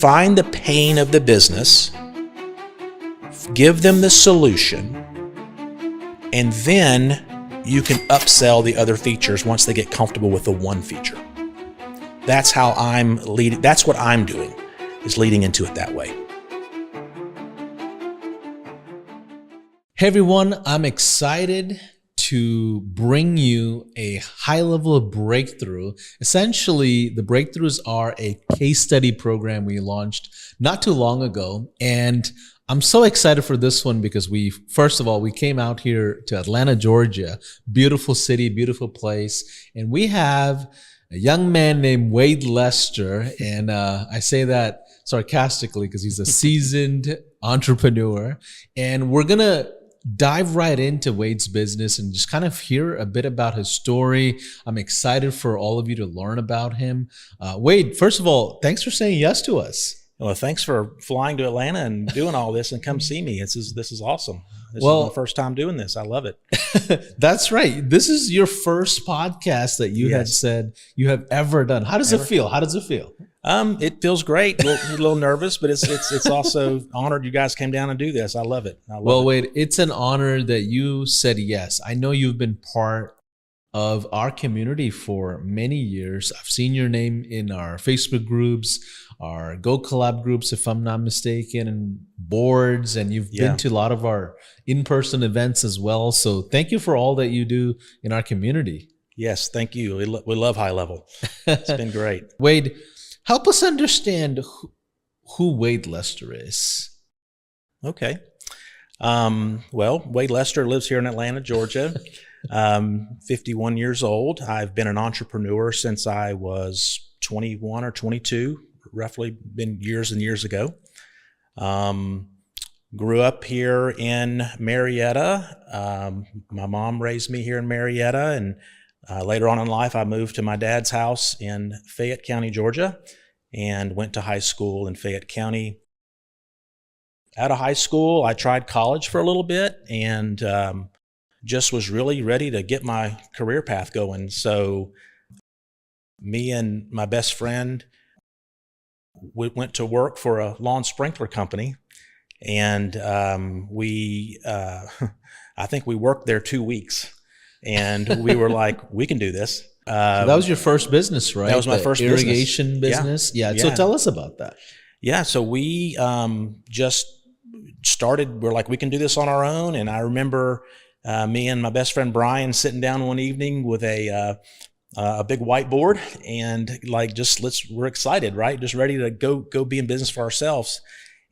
Find the pain of the business, give them the solution, and then you can upsell the other features once they get comfortable with the one feature. That's how I'm leading. That's what I'm doing, is leading into it that way. Hey everyone, I'm excited to bring you a high-level breakthrough. Essentially, the breakthroughs are a case study program we launched not too long ago. And I'm so excited for this one because first of all, we came out here to Atlanta, Georgia, beautiful city, beautiful place. And we have a young man named Wade Lester. And I say that sarcastically because he's a seasoned entrepreneur. And we're going to dive right into Wade's business and just kind of hear a bit about his story. I'm excited for all of you to learn about him. Wade, first of all, thanks for saying yes to us. Well, thanks for flying to Atlanta and doing all this and come see me. This is awesome. This is my first time doing this. I love it. That's right. This is your first podcast that you had said you have ever done. How does it feel? How does it feel? It feels great. A little nervous, but it's also honored you guys came down and do this. I love it. Wade, it's an honor that you said yes. I know you've been part of our community for many years. I've seen your name in our Facebook groups, our Go Collab groups, if I'm not mistaken, and boards, and you've been to a lot of our in-person events as well. So thank you for all that you do in our community. Yes, thank you. We love HighLevel. It's been great. Wade, help us understand who Wade Lester is. Okay. Well, Wade Lester lives here in Atlanta, Georgia. 51 years old. I've been an entrepreneur since I was 21 or 22, roughly been years and years ago. Grew up here in Marietta. My mom raised me here in Marietta, and later on in life, I moved to my dad's house in Fayette County, Georgia, and went to high school in Fayette County. Out of high school, I tried college for a little bit and just was really ready to get my career path going. So me and my best friend, we went to work for a lawn sprinkler company, and I think we worked there 2 weeks, and we were like, we can do this. So that was your first business, right? That was my first irrigation business. Yeah. So tell us about that. Yeah. So we just started. We're like, we can do this on our own. And I remember me and my best friend Brian sitting down one evening with a big whiteboard and like, we're excited, right? Just ready to go be in business for ourselves.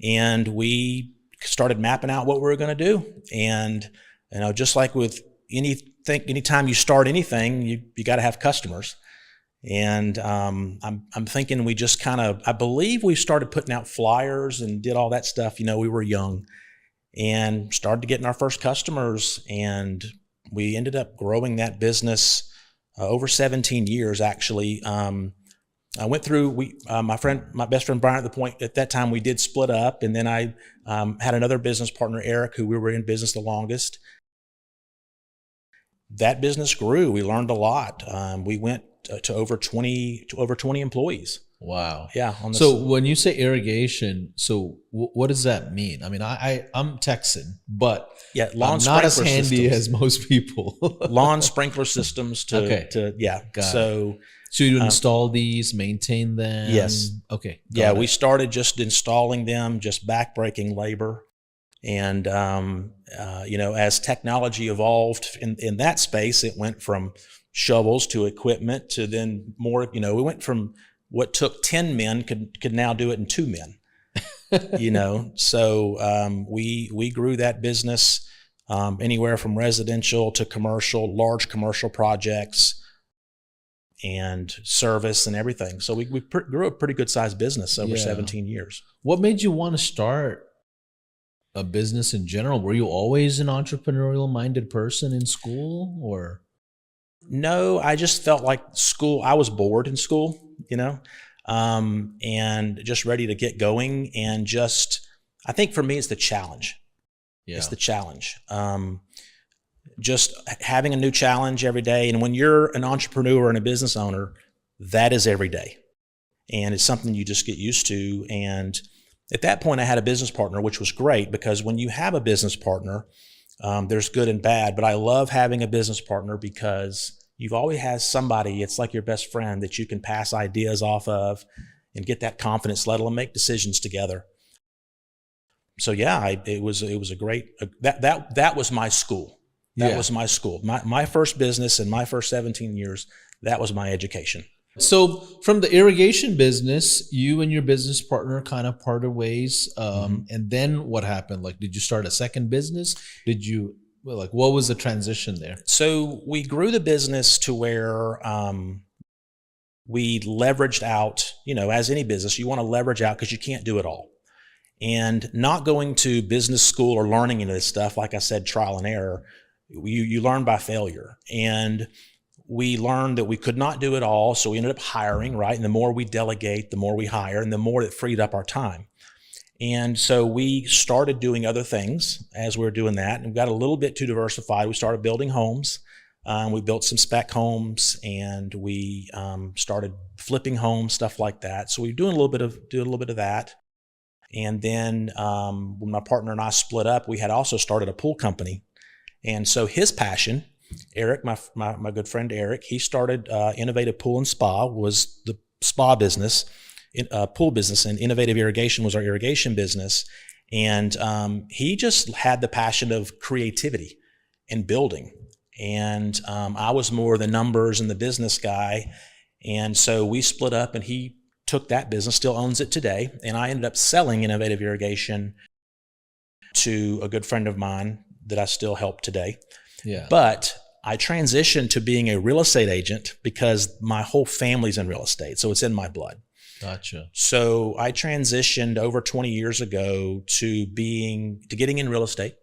And we started mapping out what we were going to do. And just like with anytime you start anything, you got to have customers. And I'm thinking we just I believe we started putting out flyers and did all that stuff. We were young and started getting our first customers, and we ended up growing that business over 17 years, actually. I went through, my best friend Brian, at that time we did split up, and then I had another business partner, Eric, who we were in business the longest. That business grew. We learned a lot. We went to over 20 employees. Wow. Yeah. So when you say irrigation, so what does that mean? I mean, I'm Texan, but I'm not as handy as most people. Lawn sprinkler systems So you install these, maintain them? Yes. Okay. We started just installing them, just backbreaking labor. And, as technology evolved in that space, it went from shovels to equipment to then more, we went from what took 10 men could now do it in 2 men, So we grew that business anywhere from residential to commercial, large commercial projects and service and everything. So we grew a pretty good sized business over 17 years. What made you want to start a business in general? Were you always an entrepreneurial minded person in school, or? No, I just felt like school, I was bored in school, and just ready to get going. And I think for me, it's the challenge. Yeah. It's the challenge. Just having a new challenge every day. And when you're an entrepreneur and a business owner, that is every day. and it's something you just get used to. And at that point, I had a business partner, which was great, because when you have a business partner, there's good and bad. But I love having a business partner because you've always had somebody, it's like your best friend that you can pass ideas off of and get that confidence level and make decisions together. So yeah, it was a great, that was my school. That was my school. My first business in my first 17 years, that was my education. So from the irrigation business, you and your business partner kind of parted ways. And then what happened? Like, did you start a second business? What was the transition there? So we grew the business to where we leveraged out, as any business, you want to leverage out because you can't do it all. And not going to business school or learning into this stuff, like I said, trial and error, you learn by failure. And we learned that we could not do it all, so we ended up hiring, right? And the more we delegate, the more we hire, and the more it freed up our time. And so we started doing other things as we were doing that, and we got a little bit too diversified. We started building homes. We built some spec homes, and we started flipping homes, stuff like that. So we were doing a little bit of that. And then when my partner and I split up, we had also started a pool company. And so his passion, Eric, my good friend Eric, he started Innovative Pool and Spa, was the spa business, pool business, and Innovative Irrigation was our irrigation business. And he just had the passion of creativity and building. And I was more the numbers and the business guy. And so we split up, and he took that business, still owns it today. And I ended up selling Innovative Irrigation to a good friend of mine that I still help today. Yeah. But I transitioned to being a real estate agent because my whole family's in real estate. So it's in my blood. Gotcha. So I transitioned over 20 years ago to getting in real estate.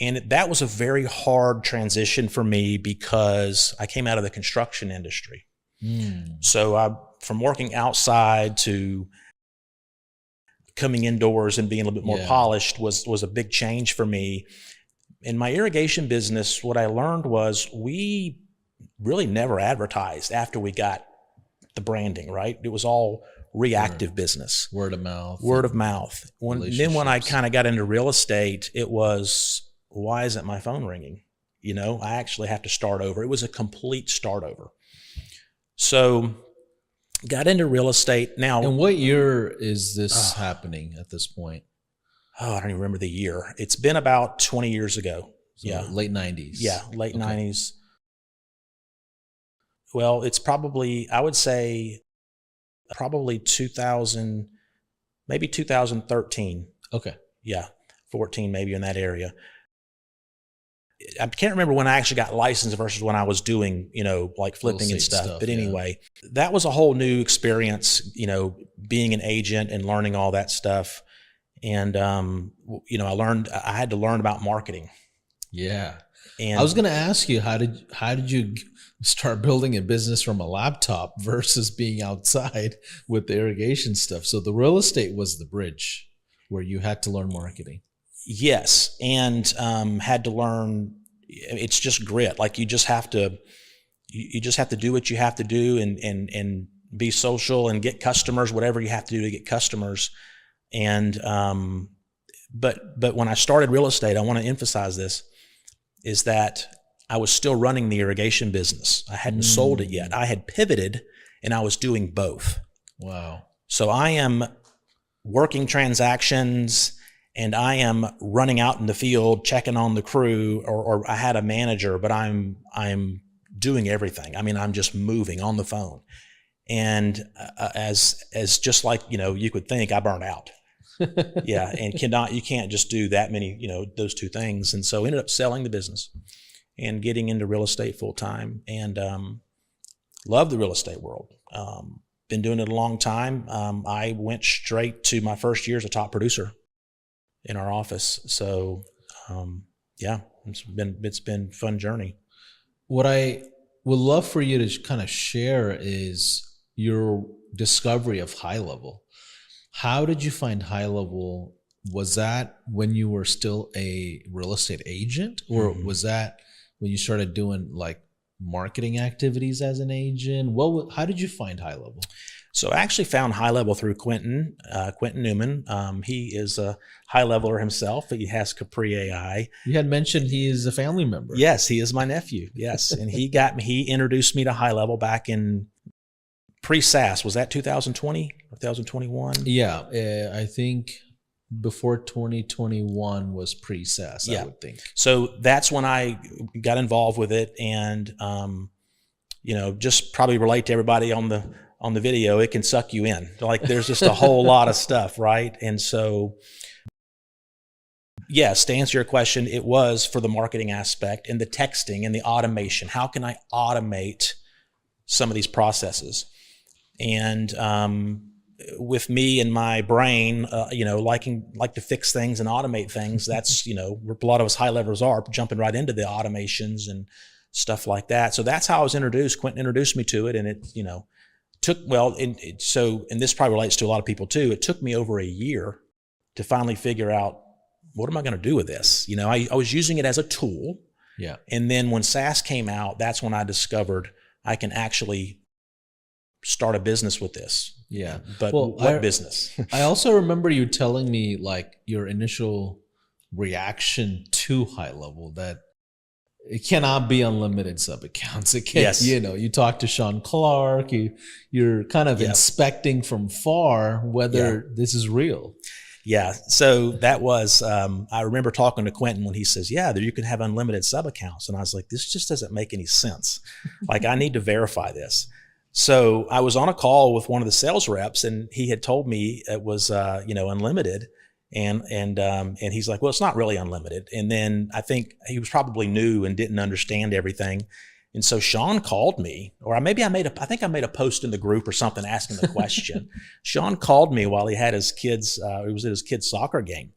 And that was a very hard transition for me because I came out of the construction industry. So from working outside to coming indoors and being a little bit more polished was a big change for me. In my irrigation business, what I learned was we really never advertised after we got the branding, right? It was all reactive business. Word of mouth. Then when I kind of got into real estate, it was, why isn't my phone ringing? I actually have to start over. It was a complete start over. So got into real estate now. And what year is this happening at this point? I don't even remember the year. It's been about 20 years ago. So late 90s. Yeah, late 90s. Well, it's probably, I would say, probably 2000, maybe 2013. Okay. Yeah, 14 maybe, in that area. I can't remember when I actually got licensed versus when I was doing, like flipping and stuff. But anyway, that was a whole new experience, being an agent and learning all that stuff. And, I had to learn about marketing. Yeah. And I was going to ask you, how did you start building a business from a laptop versus being outside with the irrigation stuff? So the real estate was the bridge where you had to learn marketing. Yes. And, had to learn, it's just grit. Like you just have to do what you have to do and be social and get customers, whatever you have to do to get customers. And, but when I started real estate, I want to emphasize this, is that I was still running the irrigation business. I hadn't sold it yet. I had pivoted and I was doing both. Wow. So I am working transactions and I am running out in the field, checking on the crew, or I had a manager, but I'm doing everything. I mean, I'm just moving on the phone. And as just like, you could think, I burned out. Yeah. And you can't just do that many, those two things. And so ended up selling the business and getting into real estate full time, and love the real estate world. Been doing it a long time. I went straight to my first year as a top producer in our office. So, yeah, it's been a fun journey. What I would love for you to kind of share is your discovery of HighLevel. How did you find HighLevel? Was that when you were still a real estate agent, or was that when you started doing like marketing activities as an agent? How did you find HighLevel? So I actually found HighLevel through Quentin Newman. He is a high leveler himself. He has Capri AI. You had mentioned he is a family member. Yes, he is my nephew. Yes, and he introduced me to HighLevel back in pre-SaaS. Was that 2020 or 2021? Yeah, I think before 2021 was pre-SaaS, I would think. So that's when I got involved with it, and just probably relate to everybody on the video. It can suck you in. Like there's just a whole lot of stuff, right? And so, yes, to answer your question, it was for the marketing aspect and the texting and the automation. How can I automate some of these processes? And with me and my brain, like to fix things and automate things. That's where a lot of us high levels are jumping right into the automations and stuff like that. So that's how I was introduced. Quentin introduced me to it, and it took and this probably relates to a lot of people too. It took me over a year to finally figure out what am I going to do with this. I was using it as a tool. Yeah. And then when SaaS came out, that's when I discovered I can actually start a business with this. Yeah. But what business? I also remember you telling me like your initial reaction to HighLevel, that it cannot be unlimited sub accounts. It can't, yes. You talk to Sean Clark, you're kind of inspecting from far whether this is real. Yeah. So that was, I remember talking to Quentin when he says, you can have unlimited sub accounts. And I was like, this just doesn't make any sense. Like I need to verify this. So I was on a call with one of the sales reps, and he had told me it was, unlimited. And he's like, well, it's not really unlimited. And then I think he was probably new and didn't understand everything. And so Sean called me, or maybe I made a post in the group or something asking the question. Sean called me while he had his kids, he was at his kid's soccer game.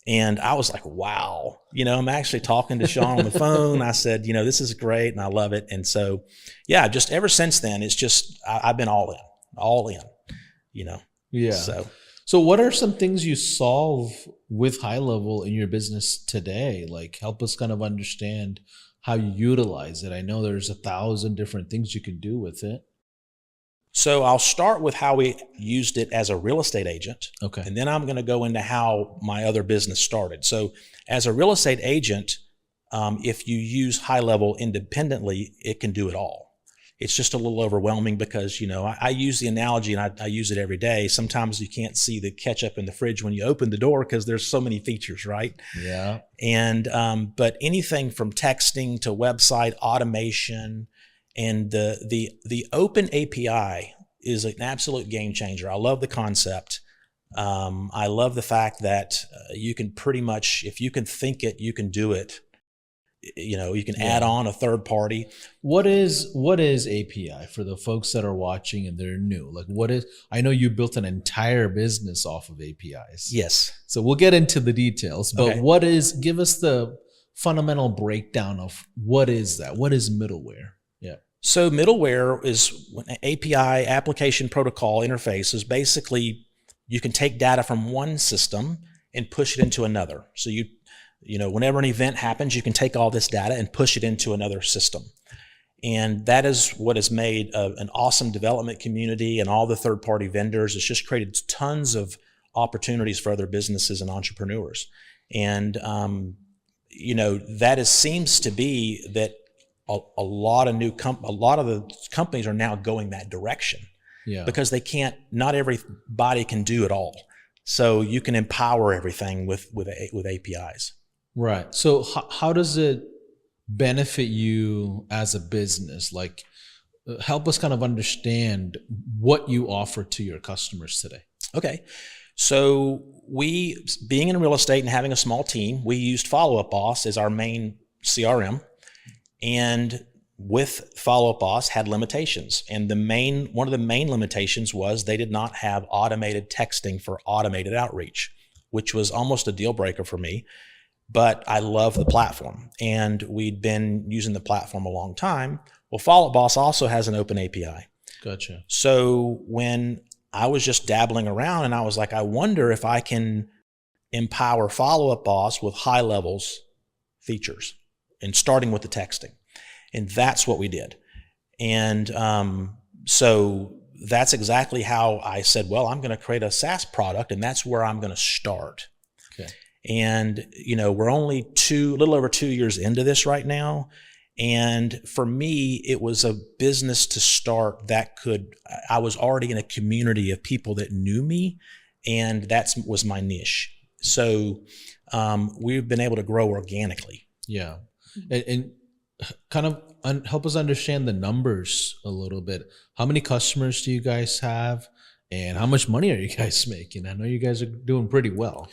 And I was like, wow, I'm actually talking to Sean on the phone. I said, this is great and I love it. And so, just ever since then, it's just, I've been all in, Yeah. So what are some things you solve with HighLevel in your business today? Like help us kind of understand how you utilize it. I know there's 1,000 different things you can do with it. So I'll start with how we used it as a real estate agent. Okay. And then I'm going to go into how my other business started. So as a real estate agent, if you use HighLevel independently, it can do it all. It's just a little overwhelming because, I use the analogy and I use it every day. Sometimes you can't see the ketchup in the fridge when you open the door because there's so many features, right? Yeah. And, but anything from texting to website automation, and the open API is an absolute game changer. I love the concept. I love the fact that you can pretty much, if you can think it, you can do it. You can add on a third party. What is API for the folks that are watching and they're new? Like I know you built an entire business off of APIs. Yes. So we'll get into the details, but give us the fundamental breakdown of what is that? What is middleware? Yeah. So middleware is an API, application protocol interface, is basically you can take data from one system and push it into another. So whenever an event happens, you can take all this data and push it into another system. And that is what has made an awesome development community, and all the third-party vendors. It's just created tons of opportunities for other businesses and entrepreneurs. And, seems to be that a lot of the companies are now going that direction. Yeah. Because not everybody can do it all. So you can empower everything with APIs. Right. So how does it benefit you as a business? Like, help us kind of understand what you offer to your customers today. Okay. So being in real estate and having a small team, we used Follow Up Boss as our main CRM. And with Follow Up Boss had limitations. And one of the main limitations was they did not have automated texting for automated outreach, which was almost a deal breaker for me. But I love the platform, and we'd been using the platform a long time. Well, Follow Up Boss also has an open API. Gotcha. So when I was just dabbling around, and I was like, I wonder if I can empower Follow Up Boss with HighLevel's features, and starting with the texting. And that's what we did. And so that's exactly how I said, well, I'm going to create a SaaS product, and that's where I'm going to start. Okay. And, we're only a little over 2 years into this right now. And for me, it was a business to start I was already in a community of people that knew me, and that was my niche. So we've been able to grow organically. Yeah. And kind of help us understand the numbers a little bit. How many customers do you guys have, and how much money are you guys making? I know you guys are doing pretty well.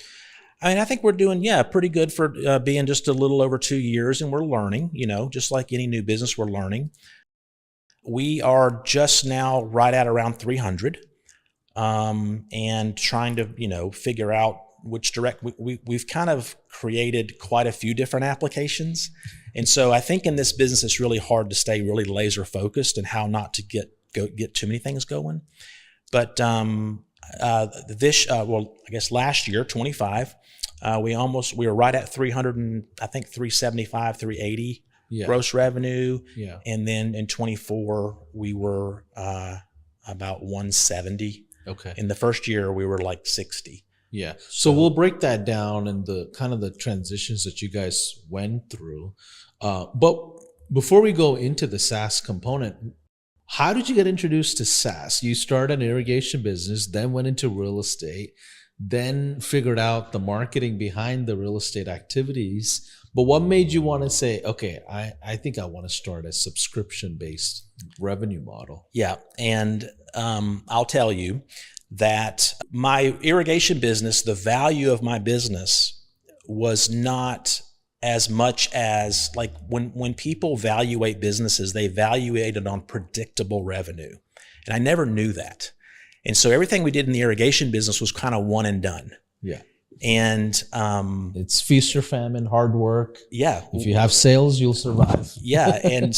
I mean, I think we're doing, pretty good for being just a little over 2 years, and we're learning, just like any new business, we're learning. We are just now right at around 300, and trying to, figure out which we've kind of created quite a few different applications. And so I think in this business, it's really hard to stay really laser focused and how not to get too many things going. But I guess last year, 25, we were right at 300 and I think 375, 380 gross revenue. Yeah. And then in 24, we were about 170. Okay. In the first year, we were like 60. Yeah. So we'll break that down and the kind of the transitions that you guys went through. But before we go into the SaaS component, how did you get introduced to SaaS? You started an irrigation business, then went into real estate, then figured out the marketing behind the real estate activities. But what made you want to say, okay, I think I want to start a subscription-based revenue model? Yeah. And I'll tell you that my irrigation business, the value of my business was not as much as like when people evaluate businesses, they evaluate it on predictable revenue. And I never knew that. And so everything we did in the irrigation business was kind of one and done. Yeah. And it's feast or famine, hard work. Yeah. If you have sales, you'll survive. Yeah. And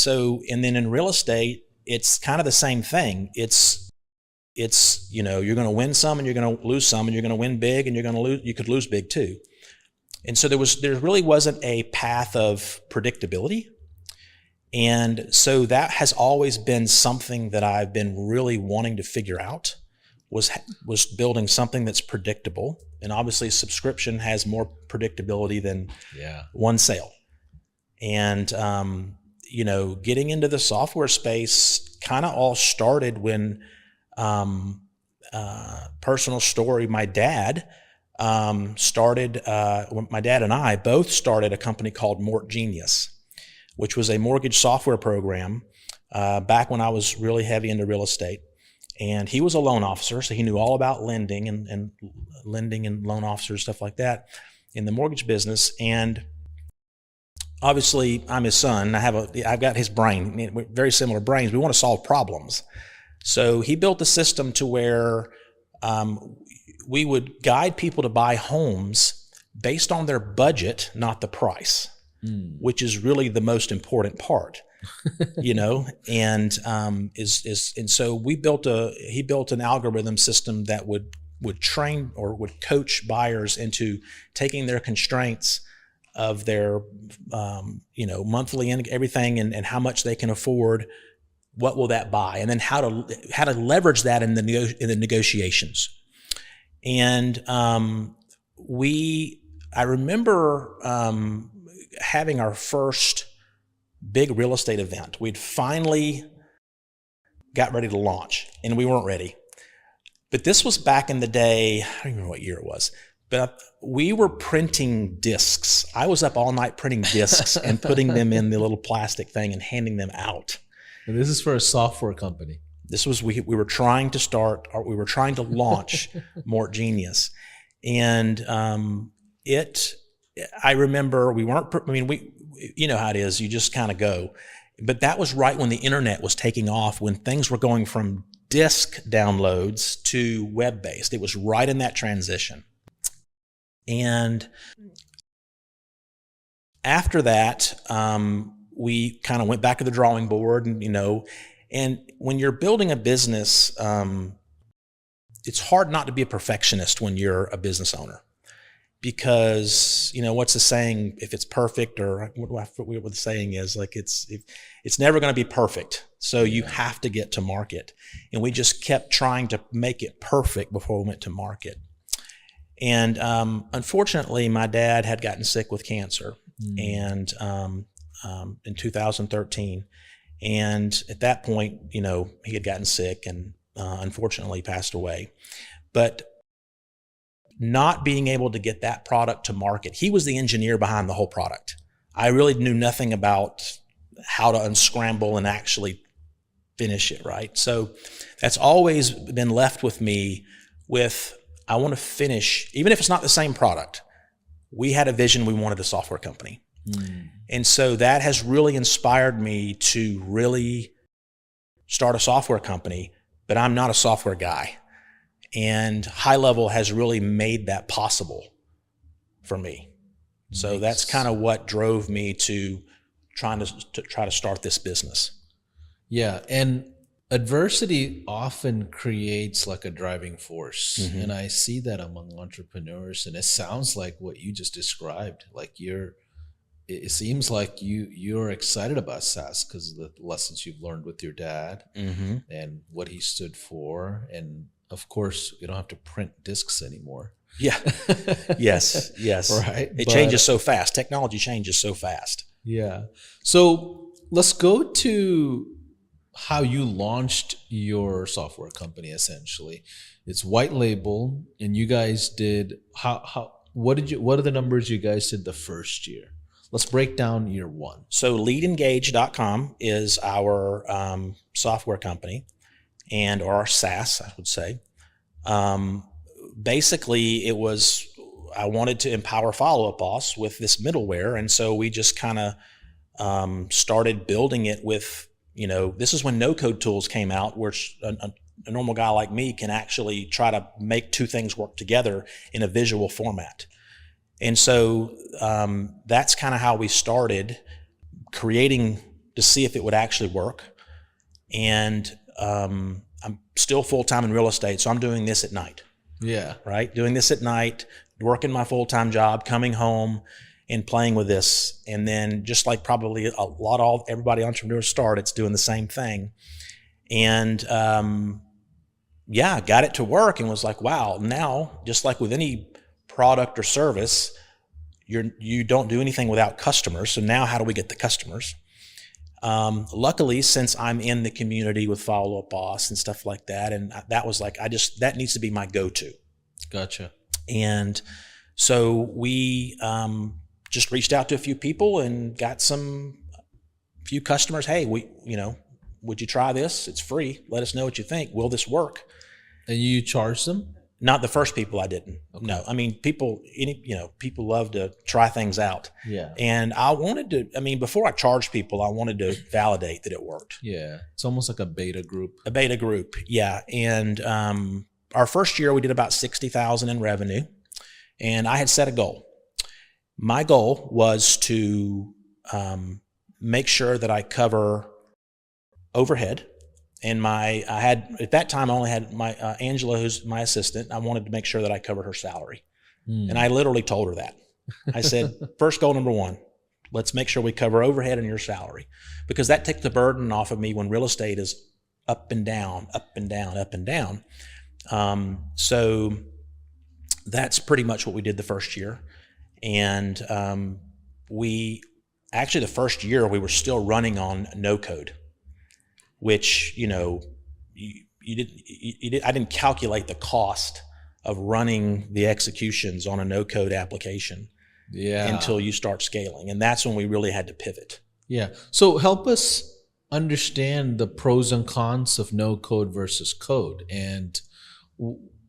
then in real estate, it's kind of the same thing. It's you're going to win some and you're going to lose some, and you're going to win big and you could lose big too. And so there really wasn't a path of predictability. And so that has always been something that I've been really wanting to figure out, was building something that's predictable. And obviously subscription has more predictability than one sale. And, getting into the software space kind of all started when, personal story, my dad my dad and I both started a company called MortGenius, which was a mortgage software program back when I was really heavy into real estate. And he was a loan officer, so he knew all about lending and lending and loan officers, stuff like that in the mortgage business. And obviously, I'm his son. I've got his brain, very similar brains. We want to solve problems. So he built a system to where we would guide people to buy homes based on their budget, not the price, which is really the most important part, and so he built an algorithm system that would train or would coach buyers into taking their constraints of their, monthly and everything and how much they can afford. What will that buy? And then how to leverage that in the negotiations. And I remember having our first big real estate event. We'd finally got ready to launch, and we weren't ready. But this was back in the day, I don't remember what year it was, but we were printing discs. I was up all night printing discs and putting them in the little plastic thing and handing them out. And this is for a software company. This was, we were trying to launch MortGenius. And I remember you know how it is, you just kind of go. But that was right when the internet was taking off, when things were going from disk downloads to web-based. It was right in that transition. And after that, we kind of went back to the drawing board, and when you're building a business, it's hard not to be a perfectionist when you're a business owner. because, what's the saying? If it's perfect, or what the saying is, like it's never going to be perfect. So you have to get to market. And we just kept trying to make it perfect before we went to market. And unfortunately, my dad had gotten sick with cancer, and in 2013. And at that point, he had gotten sick and unfortunately passed away. But not being able to get that product to market, he was the engineer behind the whole product. I really knew nothing about how to unscramble and actually finish it, right? So that's always been left with me with, I want to finish, even if it's not the same product. We had a vision, we wanted a software company. And so that has really inspired me to really start a software company, but I'm not a software guy. And HighLevel has really made that possible for me. So that's kind of what drove me to try to start this business. Yeah, and adversity often creates like a driving force. And I see that among entrepreneurs, and it sounds like what you just described. Like it seems like you're excited about SaaS because of the lessons you've learned with your dad and what he stood for. And of course, you don't have to print discs anymore. Yeah. Yes. Right. It changes so fast. Technology changes so fast. Yeah. So let's go to how you launched your software company. Essentially, it's white label, and you guys did what are the numbers you guys did the first year? Let's break down year one. So LeadEngage.com is our software company, or our SaaS, I would say. Basically, I wanted to empower Follow Up Boss with this middleware, and so we just kind of started building it with, this is when no-code tools came out, where a normal guy like me can actually try to make two things work together in a visual format. And so that's kind of how we started creating to see if it would actually work. And I'm still full-time in real estate, so I'm doing this at night. Yeah. Right? Doing this at night, working my full-time job, coming home and playing with this. And then just like probably everybody entrepreneurs start, it's doing the same thing. And got it to work and was like, wow, now just like with any product or service, you don't do anything without customers. So now how do we get the customers? Luckily, since I'm in the community with Follow Up Boss and stuff like that, and that was like, that needs to be my go-to. Gotcha. And so we just reached out to a few people and got few customers. Hey, would you try this? It's free. Let us know what you think. Will this work? And you charge them? Not the first people, I didn't. Okay. No, I mean, people love to try things out. Yeah. And I wanted to, before I charged people, I wanted to validate that it worked. Yeah. It's almost like a beta group. A beta group. Yeah. And our first year we did about 60,000 in revenue, and I had set a goal. My goal was to make sure that I cover overhead. And at that time, I only had my Angela, who's my assistant. I wanted to make sure that I covered her salary. And I literally told her that. I said, first goal number one, let's make sure we cover overhead and your salary, because that takes the burden off of me when real estate is up and down, up and down, up and down. So that's pretty much what we did the first year. And the first year we were still running on no code, which, I didn't calculate the cost of running the executions on a no-code application until you start scaling. And that's when we really had to pivot. Yeah. So help us understand the pros and cons of no-code versus code. And,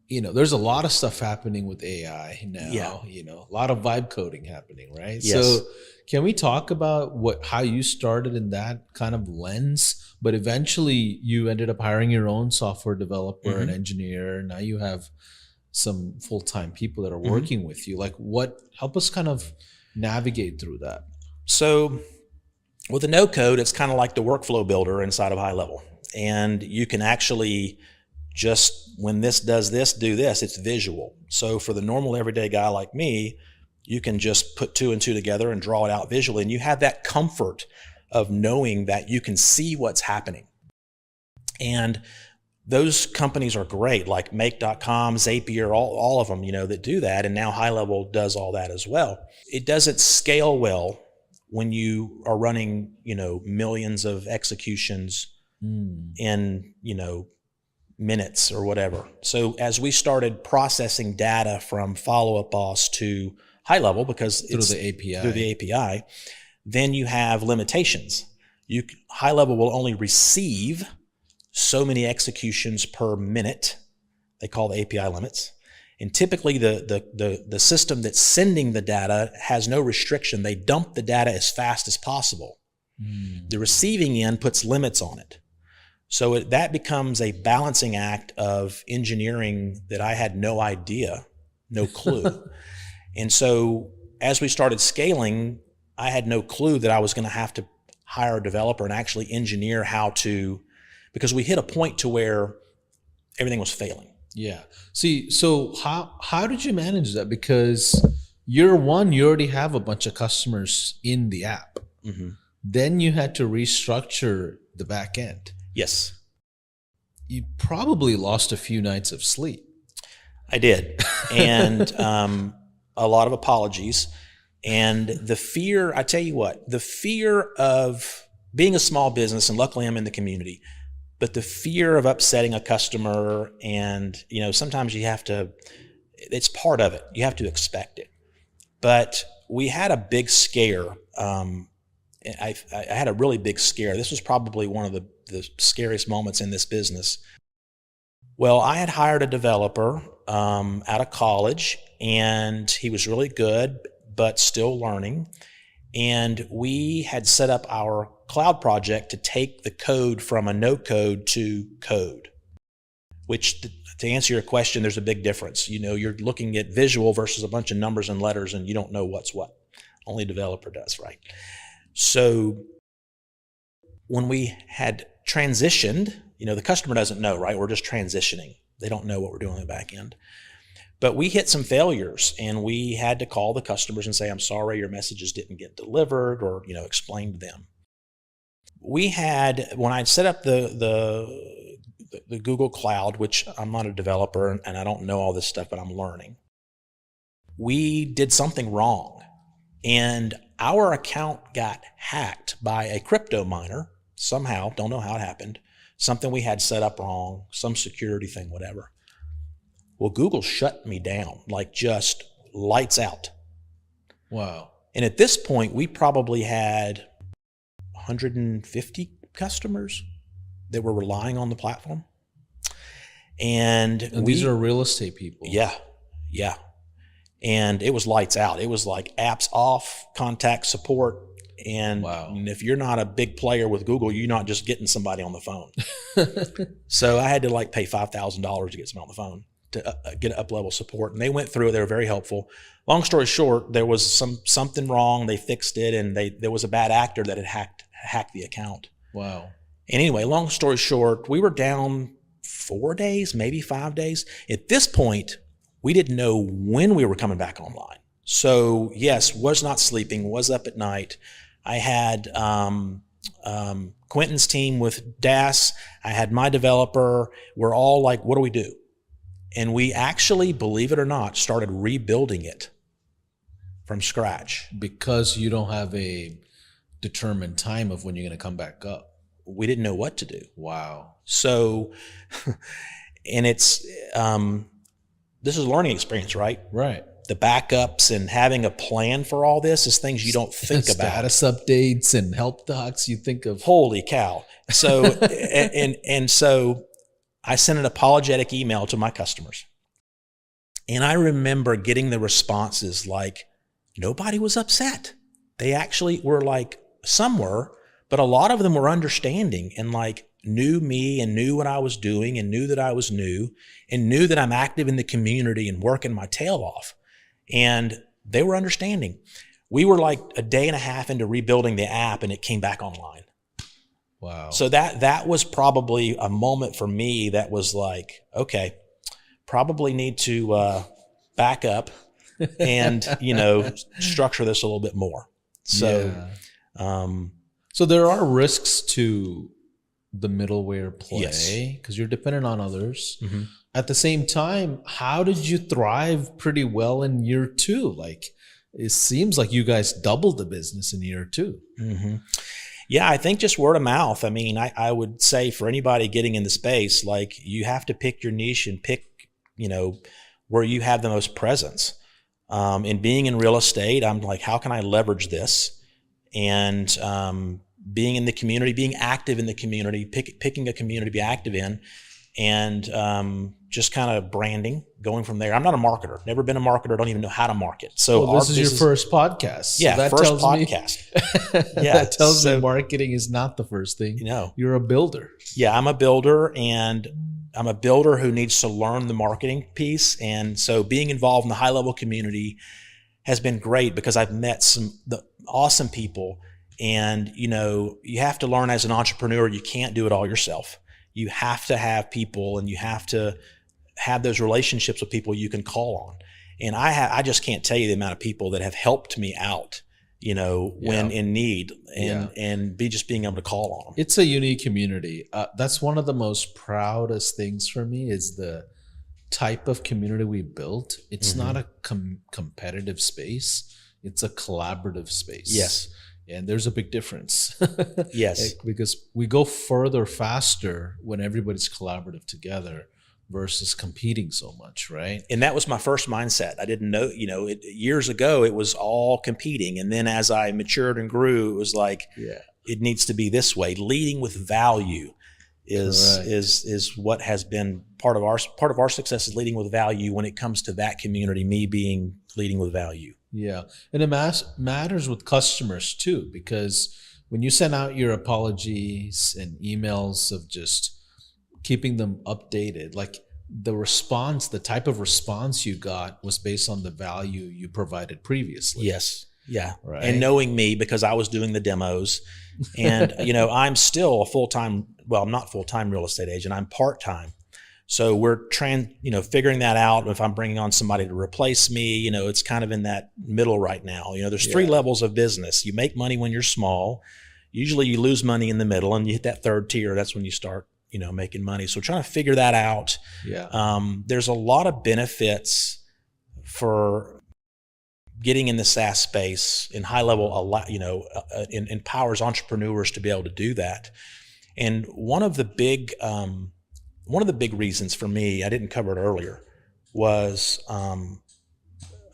there's a lot of stuff happening with AI now, a lot of vibe coding happening, right? Yes. So can we talk about how you started in that kind of lens, but eventually you ended up hiring your own software developer and engineer. Now you have some full-time people that are working with you. Like help us kind of navigate through that. So with the no code, it's kind of like the workflow builder inside of HighLevel. And you can actually just when this does this, do this. It's visual. So for the normal everyday guy like me, you can just put 2 and 2 together and draw it out visually. And you have that comfort of knowing that you can see what's happening. And those companies are great, like Make.com, Zapier, all of them, that do that. And now HighLevel does all that as well. It doesn't scale well when you are running, millions of executions in, minutes or whatever. So as we started processing data from Follow-Up Boss to HighLevel, because it's through the API, then you have limitations. HighLevel will only receive so many executions per minute. They call the API limits. And typically the system that's sending the data has no restriction. They dump the data as fast as possible. The receiving end puts limits on it. So that becomes a balancing act of engineering that I had no idea, no clue. And so as we started scaling, I had no clue that I was going to have to hire a developer and actually engineer how to, because we hit a point to where everything was failing. Yeah. See, so how did you manage that? Because year one, you already have a bunch of customers in the app. Then you had to restructure the back end. Yes. You probably lost a few nights of sleep. I did. And a lot of apologies. And the fear, I tell you what, the fear of being a small business, and luckily I'm in the community, but the fear of upsetting a customer, and sometimes you have to, it's part of it. You have to expect it. But we had a big scare. I had a really big scare. This was probably one of the scariest moments in this business. Well, I had hired a developer out of college, and he was really good, but still learning. And we had set up our cloud project to take the code from a no code to code, which, to answer your question, there's a big difference. You're looking at visual versus a bunch of numbers and letters, and you don't know what's what. Only a developer does, right? So when we had transitioned, the customer doesn't know, right? We're just transitioning. They don't know what we're doing on the back end. But we hit some failures, and we had to call the customers and say, I'm sorry, your messages didn't get delivered, or, explain to them. We had, when I set up the Google Cloud, which I'm not a developer and I don't know all this stuff, but I'm learning, we did something wrong. And our account got hacked by a crypto miner somehow, don't know how it happened, something we had set up wrong, some security thing, whatever. Well, Google shut me down, like just lights out. Wow. And at this point, we probably had 150 customers that were relying on the platform. And these are real estate people. Yeah. And it was lights out. It was like apps off, contact support. And, wow. And if you're not a big player with Google, you're not just getting somebody on the phone. So I had to pay $5,000 to get somebody on the phone to get up-level support. And they went through it. They were very helpful. Long story short, there was something wrong. They fixed it, and there was a bad actor that had hacked the account. Wow. And anyway, long story short, we were down 4 days, maybe 5 days. At this point, we didn't know when we were coming back online. So yes, was not sleeping, was up at night. I had Quentin's team with DAS. I had my developer. We're all like, what do we do? And we actually, believe it or not, started rebuilding it from scratch. Because you don't have a determined time of when you're going to come back up. We didn't know what to do. Wow. So, and it's, this is a learning experience, right? Right. The backups and having a plan for all this is things you don't think about. Status updates and help docs you think of. Holy cow. So, and so I sent an apologetic email to my customers. And I remember getting the responses like, nobody was upset. They actually were like, some were, but a lot of them were understanding and knew me and knew what I was doing and knew that I was new and knew that I'm active in the community and working my tail off. And they were understanding. We were like a day and a half into rebuilding the app, and it came back online. Wow. So that was probably a moment for me that was like, okay, probably need to back up and, structure this a little bit more. So, Yeah. So there are risks to the middleware Yes. play because you're dependent on others. Mm-hmm. At the same time, how did you thrive pretty well in year 2? Like, it seems like you guys doubled the business in year 2. Mm-hmm. Yeah, I think just word of mouth. I mean, I would say for anybody getting in the space, like you have to pick your niche and pick, where you have the most presence. And being in real estate, I'm like, how can I leverage this? And being in the community, being active in the community, picking a community to be active in, and just kind of branding, going from there. I'm not a marketer, never been a marketer, don't even know how to market. So this is your first podcast. So yeah, that first tells podcast. Me, Yeah, that tells me marketing is not the first thing. You're a builder. Yeah, I'm a builder, and I'm a builder who needs to learn the marketing piece. And so being involved in the HighLevel community has been great because I've met some awesome people. And, you have to learn as an entrepreneur, you can't do it all yourself. You have to have people, and you have to have those relationships with people you can call on. And I just can't tell you the amount of people that have helped me out, when in need, and being able to call on them. It's a unique community. That's one of the most proudest things for me is the type of community we built. It's not a competitive space. It's a collaborative space. Yes. And there's a big difference. Yes. Because we go further faster when everybody's collaborative together versus competing so much, right? And that was my first mindset. I didn't know, years ago, it was all competing. And then as I matured and grew, it was like, it needs to be this way. Leading with value is what has been part of our success, is leading with value when it comes to that community, me being leading with value. Yeah. And it matters with customers too, because when you send out your apologies and emails of just keeping them updated, like the type of response you got was based on the value you provided previously. Yes. Yeah. Right. And knowing me, because I was doing the demos, and, I'm still a full-time, I'm not full-time real estate agent. I'm part-time. So we're figuring that out. If I'm bringing on somebody to replace me, it's kind of in that middle right now. There's 3 levels of business. You make money when you're small. Usually you lose money in the middle, and you hit that 3rd tier. That's when you start, making money. So trying to figure that out. Yeah. There's a lot of benefits for getting in the SaaS space in HighLevel. Empowers entrepreneurs to be able to do that. And one of the big reasons for me, I didn't cover it earlier, was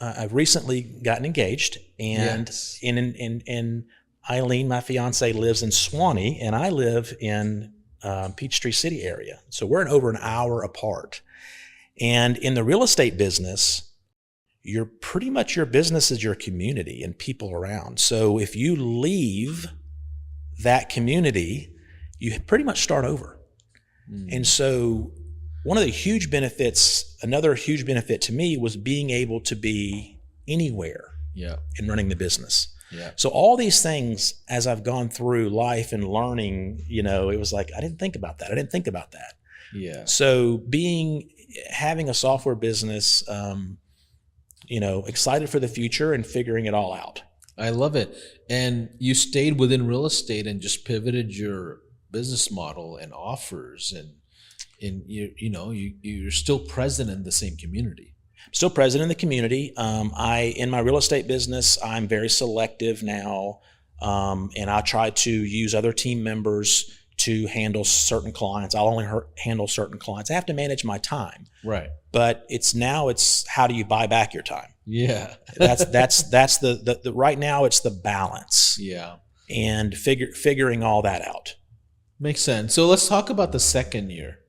I've recently gotten engaged, and in Eileen, my fiance, lives in Suwanee, and I live in Peachtree City area. So we're over an hour apart. And in the real estate business, your business is your community and people around. So if you leave that community, you pretty much start over. And so another huge benefit to me was being able to be anywhere in running the business. Yeah. So all these things, as I've gone through life and learning, it was like, I didn't think about that. Yeah. So having a software business, excited for the future and figuring it all out. I love it. And you stayed within real estate and just pivoted your business model and offers, and you're still present in the same community. Still present in the community. In my real estate business, I'm very selective now, and I try to use other team members to handle certain clients. I'll only handle certain clients. I have to manage my time. Right. But it's how do you buy back your time? Yeah. That's the right now it's the balance. Yeah. And figuring all that out. Makes sense. So let's talk about the second year.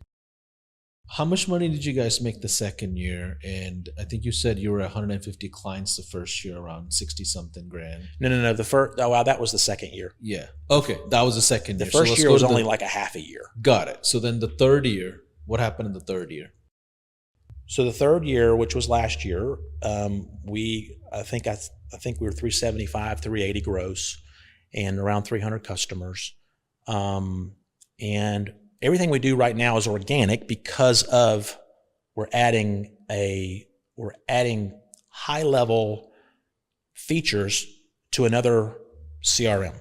How much money did you guys make the second year? And I think you said you were 150 clients the first year, around 60 something grand. No. That was the second year. Yeah. Okay. That was the second year. The first year was only like a half a year. Got it. So then the third year, what happened in the third year? So the third year, which was last year, I think we were 375, 380 gross, and around 300 customers. And everything we do right now is organic because of we're adding high level features to another CRM.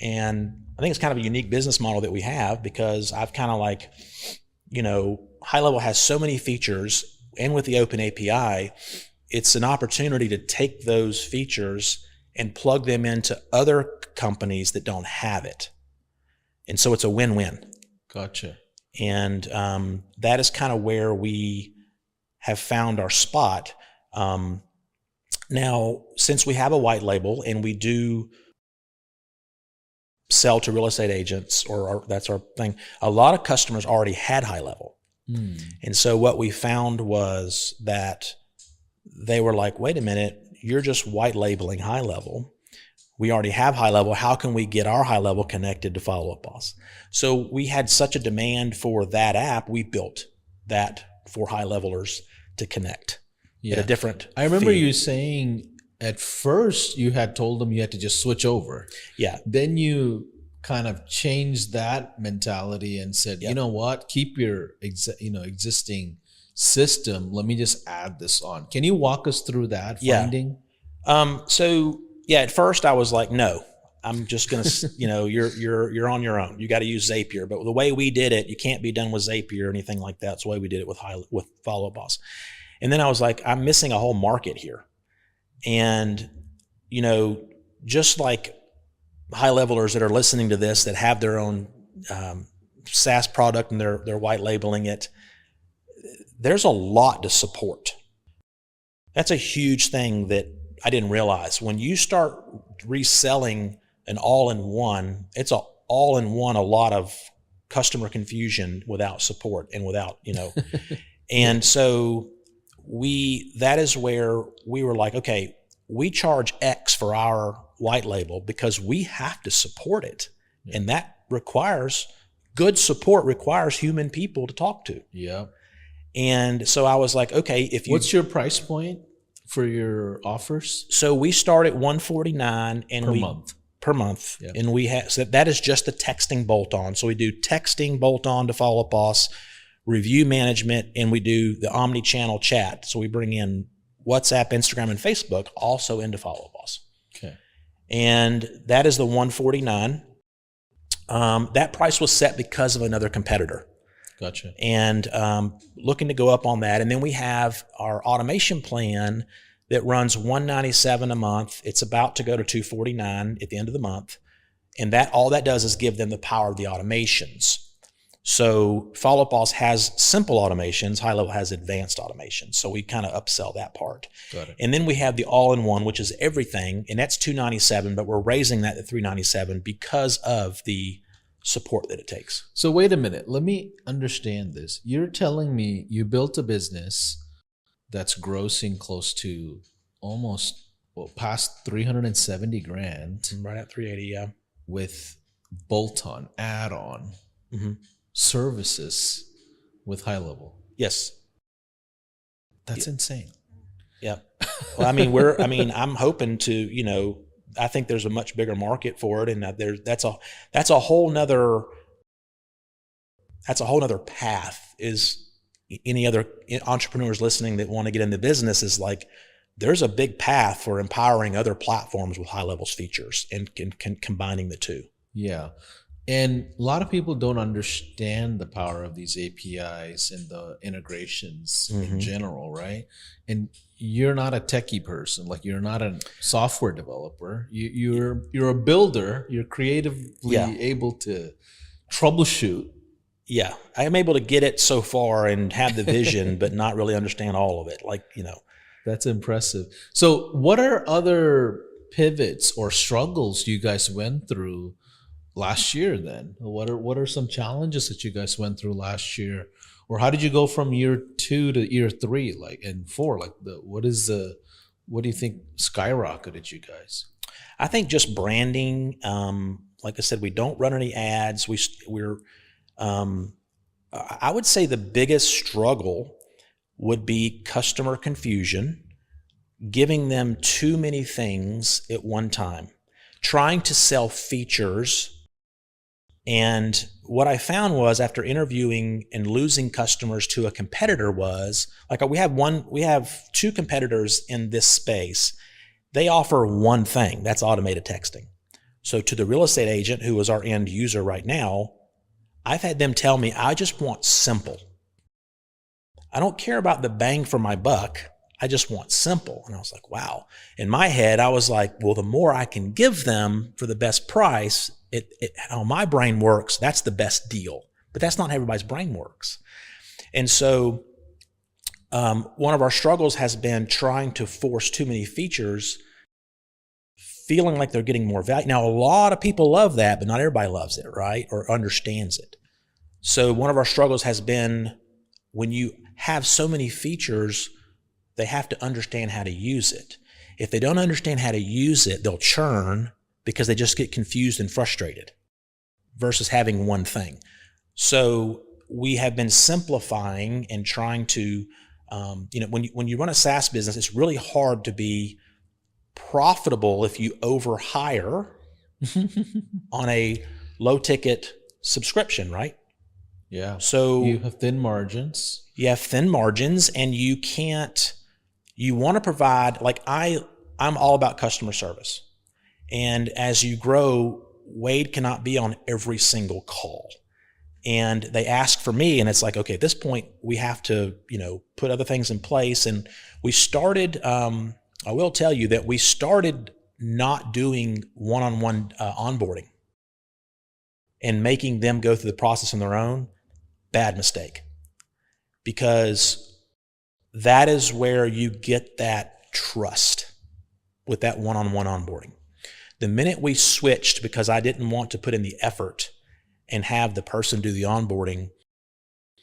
And I think it's kind of a unique business model that we have, because I've kind of like, HighLevel has so many features, and with the open API, it's an opportunity to take those features and plug them into other companies that don't have it. And so it's a win-win. Gotcha. And that is kind of where we have found our spot. Now, since we have a white label and we do sell to real estate agents, that's our thing, a lot of customers already had HighLevel. And so what we found was that they were like, wait a minute, you're just white labeling HighLevel. We already have HighLevel. How can we get our HighLevel connected to Follow Up Boss? So we had such a demand for that app, we built that for high levelers to connect at a different I remember fee. you saying at first you had told them you had to just switch over. Yeah. Then you kind of changed that mentality and said, you know what, keep your existing system. Let me just add this on. Can you walk us through that finding? So at first I was like, no, I'm just going to, you're on your own. You got to use Zapier. But the way we did it, you can't be done with Zapier or anything like that. It's the way we did it with Follow Up Boss. And then I was like, I'm missing a whole market here. And, just like high levelers that are listening to this that have their own SaaS product and they're white labeling it, there's a lot to support. That's a huge thing that I didn't realize. When you start reselling an all-in-one, it's a all-in-one, a lot of customer confusion without support and without, and so that is where we were like, okay, we charge X for our white label because we have to support it. And that good support requires human people to talk to. Yeah. And so I was like, okay, what's your price point for your offers? So we start at $149 per month. Yeah. And so that is just the texting bolt-on. So we do texting bolt-on to Follow Up Boss, review management, and we do the omni-channel chat. So we bring in WhatsApp, Instagram, and Facebook also into Follow Up Boss. Okay. And that is the $149. That price was set because of another competitor. Gotcha. And looking to go up on that. And then we have our automation plan that runs $197 a month. It's about to go to $249 at the end of the month. And all that does is give them the power of the automations. So Follow Up Boss has simple automations. HighLevel has advanced automations. So we kind of upsell that part. Got it. And then we have the all-in-one, which is everything. And that's $297, but we're raising that to $397 because of the support that it takes. So wait a minute. Let me understand this. You're telling me you built a business that's grossing close to almost past 370 grand. Right at 380, yeah. With bolt-on, add-on services with HighLevel. Yes. That's insane. Yeah. Well, I'm hoping to, I think there's a much bigger market for it, and that's a whole nother path. Is any other entrepreneurs listening that want to get into business is like, there's a big path for empowering other platforms with HighLevel's features and combining the two. Yeah. And a lot of people don't understand the power of these APIs and the integrations in general, right? And you're not a techie person, like you're not a software developer. You're a builder. You're creatively able to troubleshoot. Yeah, I am able to get it so far and have the vision, but not really understand all of it. That's impressive. So what are other pivots or struggles you guys went through last year then? What are some challenges that you guys went through last year? Or how did you go from year 2 to year 3, and 4? What do you think skyrocketed you guys? I think just branding. Like I said, we don't run any ads. I would say the biggest struggle would be customer confusion, giving them too many things at one time, trying to sell features And what I found was, after interviewing and losing customers to a competitor, was like, we have two competitors in this space. They offer one thing, that's automated texting. So to the real estate agent, who is our end user right now, I've had them tell me, I just want simple. I don't care about the bang for my buck. I just want simple. And I was like, wow. In my head, I was like, well, the more I can give them for the best price, how my brain works, that's the best deal. But that's not how everybody's brain works. And so one of our struggles has been trying to force too many features, feeling like they're getting more value. Now, a lot of people love that, but not everybody loves it, right? Or understands it. So one of our struggles has been, when you have so many features, they have to understand how to use it. If they don't understand how to use it, they'll churn because they just get confused and frustrated versus having one thing. So we have been simplifying and trying to, when you run a SaaS business, it's really hard to be profitable if you overhire on a low ticket subscription, right? Yeah. So you have thin margins. You have thin margins, and you want to provide, like I'm all about customer service. And as you grow, Wade cannot be on every single call. And they ask for me, and it's like, okay, at this point we have to, put other things in place. And we started, I will tell you that we started not doing one-on-one onboarding and making them go through the process on their own. Bad mistake. Because that is where you get that trust with that one-on-one onboarding. The minute we switched, because I didn't want to put in the effort and have the person do the onboarding,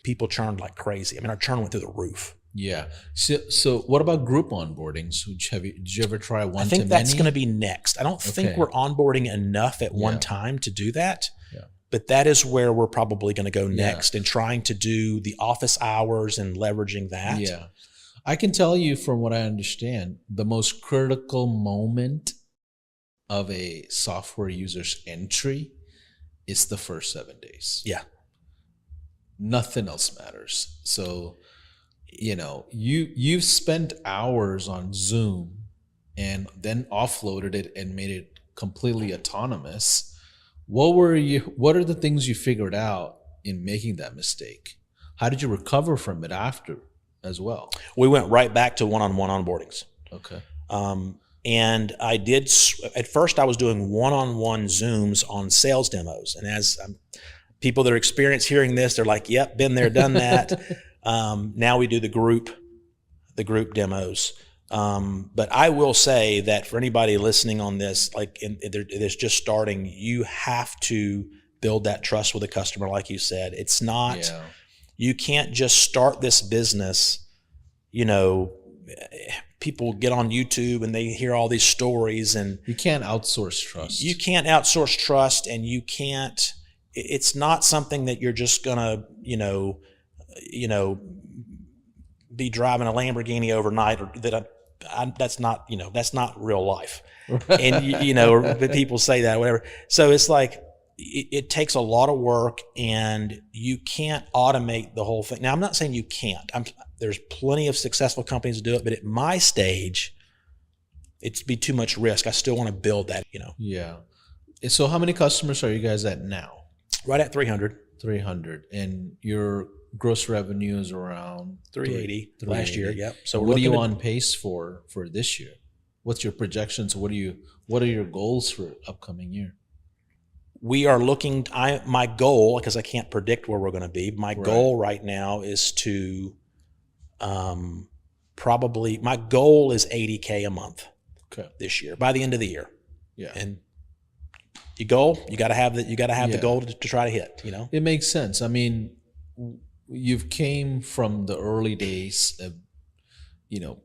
people churned like crazy. I mean, our churn went through the roof. Yeah. So what about group onboardings? Did you ever try one-to-many? I think that's going to be next. I don't think we're onboarding enough at one time to do that. Yeah. But that is where we're probably going to go next, and trying to do the office hours and leveraging that. Yeah. I can tell you, from what I understand, the most critical moment of a software user's entry is the first 7 days. Yeah. Nothing else matters. So, you've spent hours on Zoom and then offloaded it and made it completely autonomous. What are the things you figured out in making that mistake? How did you recover from it after as well? We went right back to one-on-one onboardings. Okay. And I did, at first I was doing one-on-one Zooms on sales demos. And as people that are experienced hearing this, they're like, yep, been there, done that. Now we do the group demos. But I will say that for anybody listening on this, it's just starting, you have to build that trust with a customer. Like you said, it's not, you can't just start this business, people get on YouTube and they hear all these stories, and you can't outsource trust. You can't outsource trust, and you can't, it's not something that you're just gonna, be driving a Lamborghini overnight, or that's not real life. And, or people say that, whatever. So it's like, it takes a lot of work, and you can't automate the whole thing. Now, I'm not saying you can't. There's plenty of successful companies that do it, but at my stage, it'd be too much risk. I still want to build that, Yeah. So how many customers are you guys at now? Right at 300. 300. And your gross revenue is around 380 last year. Yep. So what are you on pace for this year? What's your projections? What are your goals for upcoming year? We are looking, my goal, because I can't predict where we're going to be, my goal right now is to my goal is $80K a month this year, by the end of the year. Yeah. And you got to have the goal to try to hit, It makes sense. I mean, you've came from the early days of,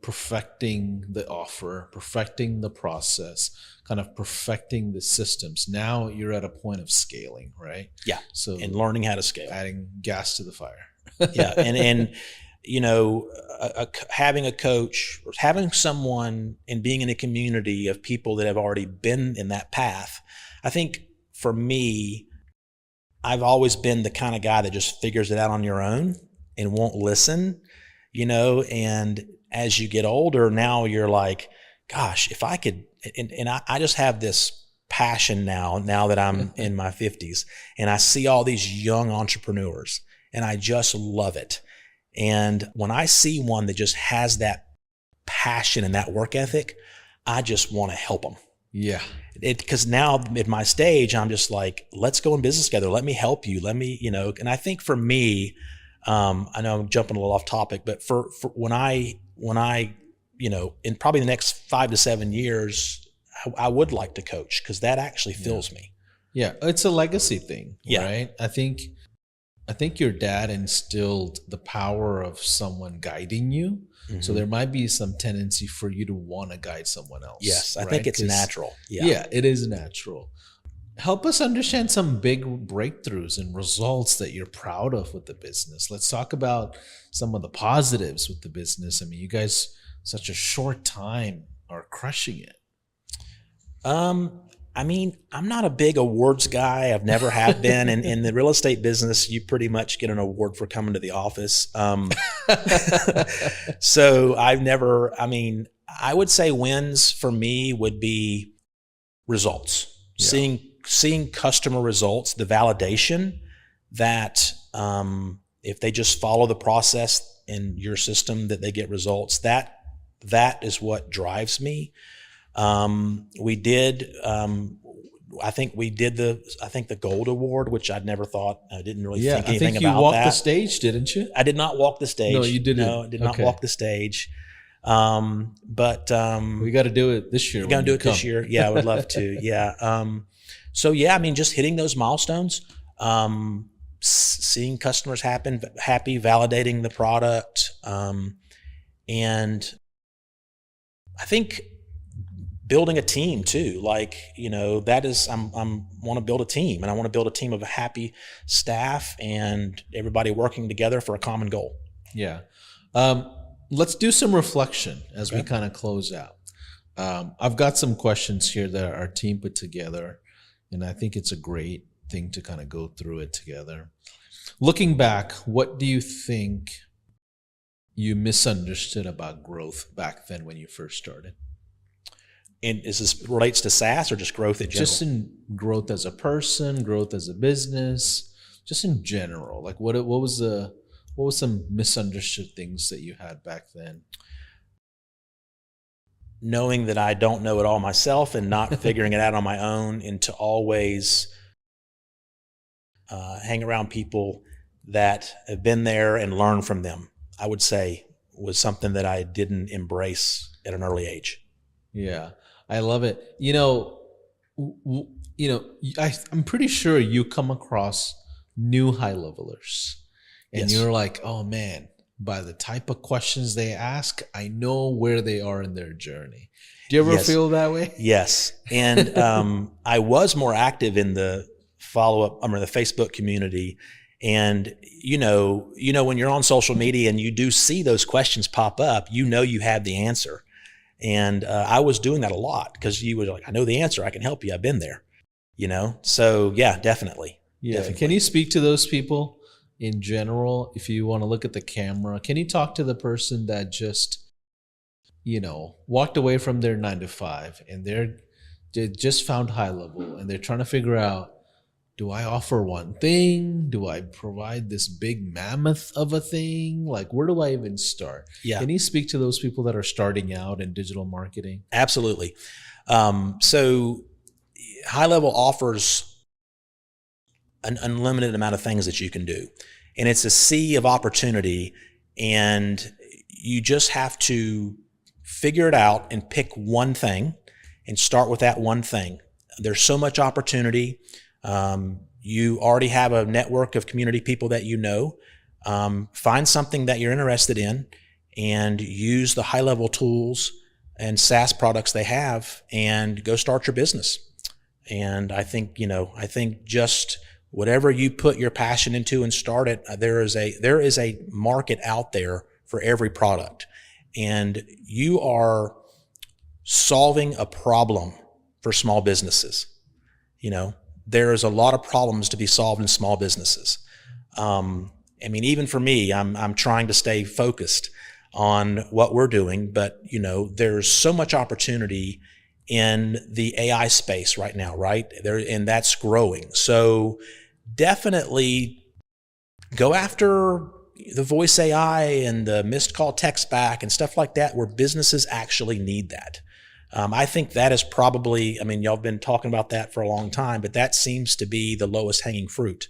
perfecting the offer, perfecting the process, kind of perfecting the systems. Now you're at a point of scaling, right? Yeah. So, and learning how to scale, adding gas to the fire. Yeah. And having a coach, or having someone, and being in a community of people that have already been in that path. I think for me, I've always been the kind of guy that just figures it out on your own and won't listen, and as you get older, now you're like, gosh, if I could, and I just have this passion now that I'm in my 50s, and I see all these young entrepreneurs, and I just love it. And when I see one that just has that passion and that work ethic, I just want to help them. Yeah. Because now at my stage, I'm just like, let's go in business together. Let me help you. Let me, and I think for me, I know I'm jumping a little off topic, but for when I, in probably the next 5 to 7 years, I would like to coach, because that actually fills me. Yeah. It's a legacy thing, Yeah. right? I think your dad instilled the power of someone guiding you. Mm-hmm. So there might be some tendency for you to want to guide someone else. Yes, I think it's natural. Yeah, it is natural. Help us understand some big breakthroughs and results that you're proud of with the business. Let's talk about some of the positives with the business. I mean, you guys, such a short time, are crushing it. I mean, I'm not a big awards guy. I've never have been. And in the real estate business, you pretty much get an award for coming to the office. So I would say wins for me would be results. Yeah. Seeing customer results, the validation that if they just follow the process in your system, that they get results. That is what drives me. We did, I think the Gold Award, which I'd never thought, I didn't really think anything about that. You walked the stage, didn't you? I did not walk the stage. No, you didn't. No, I did not walk the stage. But we got to do it this year. We're going to do it this year. Yeah, I would love to. Yeah. So yeah, I mean, just hitting those milestones, seeing customers happy, validating the product. And I think building a team too, that is, I want to build a team, and I want to build a team of a happy staff and everybody working together for a common goal. Yeah. Let's do some reflection as we kind of close out. I've got some questions here that our team put together, and I think it's a great thing to kind of go through it together. Looking back, what do you think you misunderstood about growth back then when you first started? And is this relates to SaaS or just growth in general? Just in growth as a person, growth as a business, just in general. Like what was some misunderstood things that you had back then? Knowing that I don't know it all myself and not figuring it out on my own, and to always hang around people that have been there and learn from them, I would say was something that I didn't embrace at an early age. Yeah, I love it. I'm pretty sure you come across new high levelers, and you're like, oh man, by the type of questions they ask, I know where they are in their journey. Do you ever feel that way? Yes. And I was more active in the follow-up, the Facebook community. And, when you're on social media and you do see those questions pop up, you have the answer. And I was doing that a lot, because you were like, I know the answer. I can help you. I've been there, So yeah, definitely. Yeah. Definitely. Can you speak to those people in general? If you want to look at the camera, can you talk to the person that just, walked away from their 9-to-5 and they just found HighLevel and they're trying to figure out, do I offer one thing? Do I provide this big mammoth of a thing? Like, where do I even start? Yeah. Can you speak to those people that are starting out in digital marketing? Absolutely. So HighLevel offers an unlimited amount of things that you can do. And it's a sea of opportunity, and you just have to figure it out and pick one thing and start with that one thing. There's so much opportunity. You already have a network of community people that find something that you're interested in and use the HighLevel tools and SaaS products they have and go start your business. And I think just whatever you put your passion into and start it, there is a market out there for every product, and you are solving a problem for small businesses. there's a lot of problems to be solved in small businesses. I mean, even for me, I'm trying to stay focused on what we're doing, but there's so much opportunity in the AI space right now, right? And that's growing. So definitely go after the voice AI and the missed call text back and stuff like that, where businesses actually need that. I think that is probably, I mean, y'all have been talking about that for a long time, but that seems to be the lowest hanging fruit.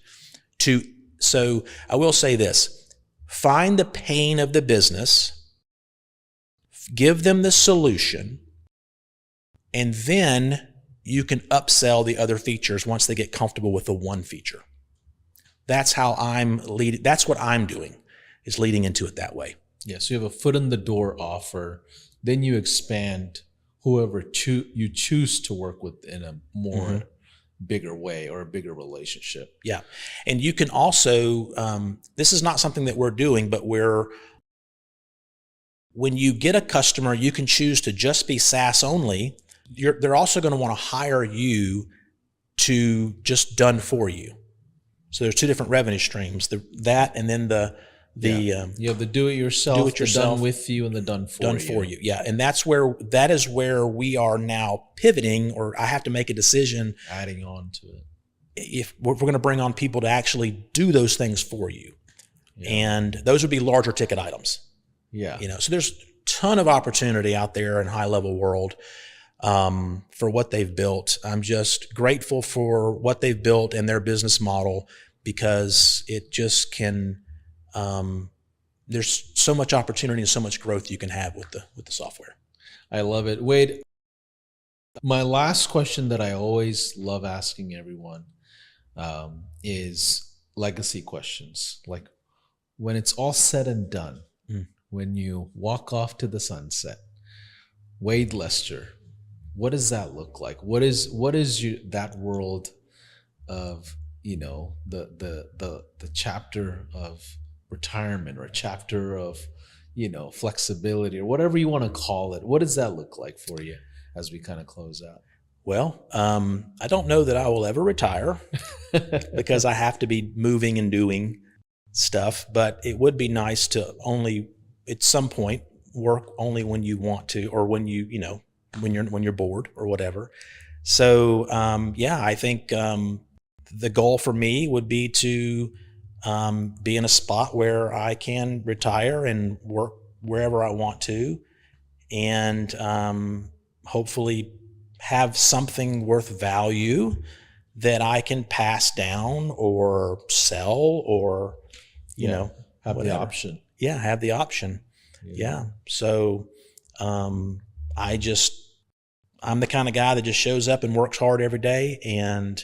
So I will say this, find the pain of the business, give them the solution, and then you can upsell the other features once they get comfortable with the one feature. That's how that's what I'm doing, is leading into it that way. Yeah, so you have a foot in the door offer, then you expand whoever you choose to work with in a more bigger way or a bigger relationship. Yeah. And you can also, this is not something that we're doing, but when you get a customer, you can choose to just be SaaS only. They're also going to want to hire you to just done for you. So there's two different revenue streams, that and then you have the do-it-yourself, the done with you, and the done for you. Yeah. And that is where we are now pivoting, or I have to make a decision. Adding on to it. If we're going to bring on people to actually do those things for you. Yeah. And those would be larger ticket items. Yeah. So there's a ton of opportunity out there in HighLevel world for what they've built. I'm just grateful for what they've built and their business model, because it just can, there's so much opportunity and so much growth you can have with the software. I love it. Wade, my last question that I always love asking everyone is legacy questions. Like, when it's all said and done, when you walk off to the sunset, Wade Lester, what does that look like? What is that world of, the chapter of retirement, or a chapter of, flexibility, or whatever you want to call it? What does that look like for you as we kind of close out? Well, I don't know that I will ever retire because I have to be moving and doing stuff, but it would be nice to only at some point work only when you want to, or when when you're bored or whatever. So, I think, the goal for me would be to, be in a spot where I can retire and work wherever I want to, and, hopefully have something worth value that I can pass down or sell, or, have whatever. the option. Yeah, have the option. Yeah. So I'm the kind of guy that just shows up and works hard every day and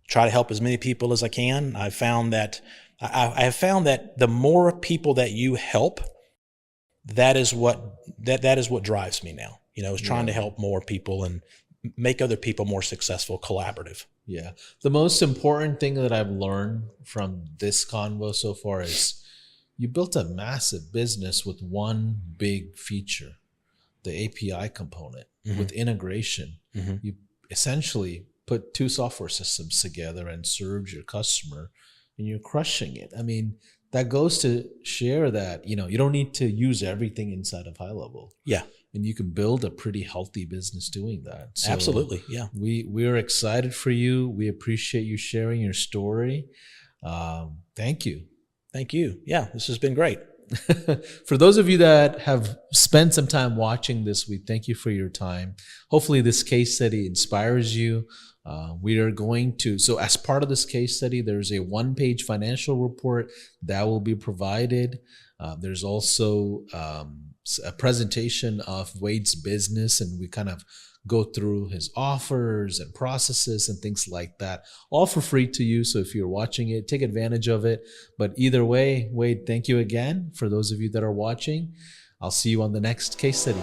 try to help as many people as I can. I have found that the more people that you help, that is what drives me now. Is trying to help more people and make other people more successful, collaborative. Yeah. The most important thing that I've learned from this convo so far is you built a massive business with one big feature, the API component. With integration. You essentially put two software systems together and served your customer, and you're crushing it. I mean, that goes to share that, you don't need to use everything inside of HighLevel. Yeah. And you can build a pretty healthy business doing that. So absolutely. Yeah. We're excited for you. We appreciate you sharing your story. Thank you. Thank you. Yeah, this has been great. For those of you that have spent some time watching this, we thank you for your time. Hopefully this case study inspires you. We are going to, so as part of this case study, there's a one-page financial report that will be provided. There's also a presentation of Wade's business, and we kind of go through his offers and processes and things like that, all for free to you. So if you're watching it, take advantage of it. But either way, Wade, thank you again. For those of you that are watching, I'll see you on the next case study.